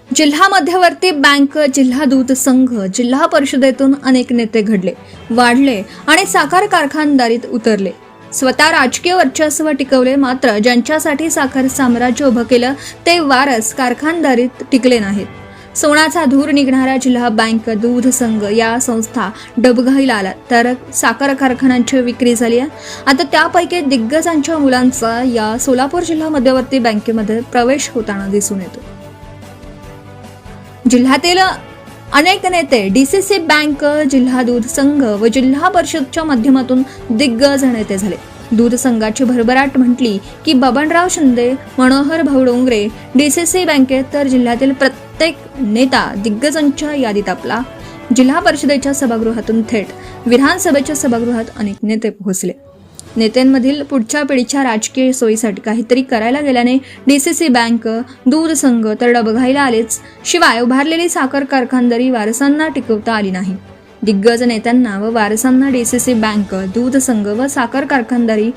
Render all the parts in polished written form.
जिल्हा मध्यवर्ती बँक, जिल्हा दूध संघ, जिल्हा परिषदेतून अनेक नेते घडले, वाढले आणि साखर कारखानदारीत उतरले. स्वतः राजकीय वर्चस्व टिकवले, मात्र ज्यांच्यासाठी साखर साम्राज्य उभं केलं ते वारस कारखानदारीत टिकले नाहीत. सोन्याचा धूर निघणारा जिल्हा बँक, दूध संघ या संस्था डबघाईला आल्या, तर साखर कारखान्यांची विक्री झाली आहे. आता त्यापैकी दिग्गजांच्या मुलांचा या सोलापूर जिल्हा मध्यवर्ती बँकेमध्ये प्रवेश होताना दिसून येतो. जिल्ह्यातील अनेक नेते डीसीसी बँक, जिल्हा दूध संघ व जिल्हा परिषदच्या माध्यमातून दिग्गज नेते झाले. दूध संघाची भरभराट म्हटली की बबनराव शिंदे, मनोहर भाऊ डोंगरे डीसीसी बँकेत, तर जिल्ह्यातील प्रत्येक नेता दिग्गजांच्या यादीत आपला. जिल्हा परिषदेच्या सभागृहातून थेट विधानसभेच्या सभागृहात अनेक नेते पोहोचले. नेत्यांमधील पुढच्या पिढीच्या राजकीय सोयीसाठी काहीतरी करायला गेल्याने डीसीसी बँक, दूध संघ तर डबघाईला आलेच. शिवाय उभारलेली साखर कारखानदारी वारसांना टिकवता आली नाही. दिग्गज नेत्यांना व वारसांना डीसीसी बँक, दूध संघ व साखर कारखानदारी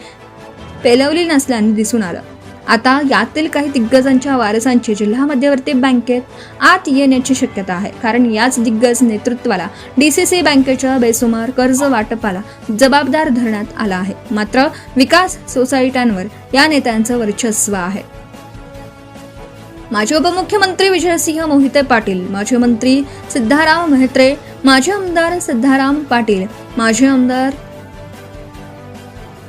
पेलवली नसल्याने दिसून आलं. आता यातील काही दिग्गजांच्या वारसांची जिल्हा मध्यवर्ती बँकेत आत येण्याची शक्यता आहे, कारण याच दिग्गज नेतृत्वाला डीसीसी बँकेच्या बेसुमार कर्ज वाटपाला जबाबदार धरण्यात आला आहे. मात्र विकास सोसायट्यांवर या नेत्यांचं वर्चस्व आहे. माजी उपमुख्यमंत्री विजयसिंह मोहिते पाटील, माजी मंत्री सिद्धाराम म्हेत्रे, माजी आमदार सिद्धाराम पाटील, माजी आमदार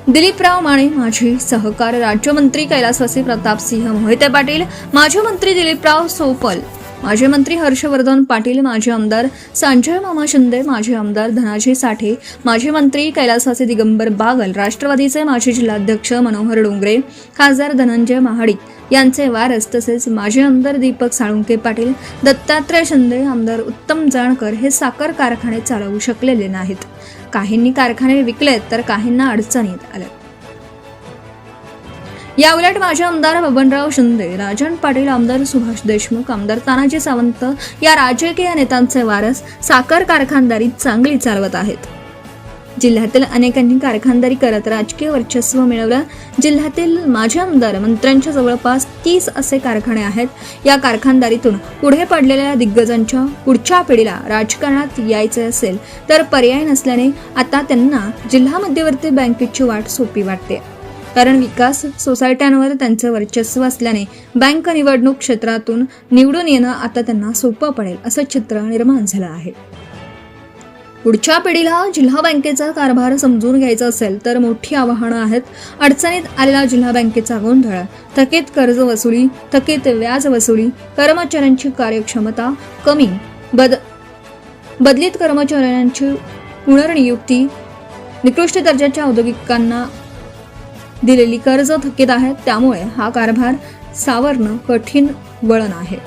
दिलीपराव माने, माजी सहकार राज्यमंत्री कैलासवासी प्रतापसिंह मोहिते पाटील, माजी मंत्री दिलीपराव सोपल, माजी मंत्री हर्षवर्धन पाटील, माजी आमदार संजय मामा शिंदे, माजी आमदार धनाजी साठे, माजी मंत्री कैलासवासी दिगंबर बागल, राष्ट्रवादीचे माजी जिल्हाध्यक्ष मनोहर डोंगरे, खासदार धनंजय महाडिक यांचे वारस, तसेच माजी आमदार दीपक साळुंके पाटील, दत्तात्रय शिंदे, आमदार उत्तम जानकर हे साखर कारखाने चालवू शकलेले नाहीत. काहींनी कारखाने विकलेत, तर काहींना अडचणीत आल्या. या उलट माजी आमदार बबनराव शिंदे, राजन पाटील, आमदार सुभाष देशमुख, आमदार तानाजी सावंत या राजकीय नेत्यांचे वारस साखर कारखानदारी चांगली चालवत आहेत. जिल्ह्यातील अनेकांनी कारखानदारी करत राजकीय वर्चस्व मिळवलं. जिल्ह्यातील माजी आमदार, मंत्र्यांच्या जवळपास 30 असे कारखाने आहेत. या कारखानदारीतून पुढे पडलेल्या दिग्गजांच्या पुढच्या पिढीला राजकारणात यायचे असेल तर पर्याय नसल्याने आता त्यांना जिल्हा मध्यवर्ती बँकेची वाट सोपी वाटते, कारण विकास सोसायट्यांवर त्यांचं वर्चस्व असल्याने बँक निवडणूक क्षेत्रातून निवडून येणं आता त्यांना सोपं पडेल असं चित्र निर्माण झालं आहे. पुढच्या पिढीला जिल्हा बँकेचा कारभार समजून घ्यायचा असेल तर मोठी आव्हानं आहेत. अडचणीत आलेला जिल्हा बँकेचा गोंधळ, थकीत कर्ज वसुली, थकीत व्याज वसुली, कर्मचाऱ्यांची कार्यक्षमता कमी, बदलीत कर्मचाऱ्यांची पुनर्नियुक्ती, निकृष्ट दर्जाच्या औद्योगिकांना दिलेली कर्ज थकीत आहेत. त्यामुळे हा कारभार सावरणं कठीण वळण आहे.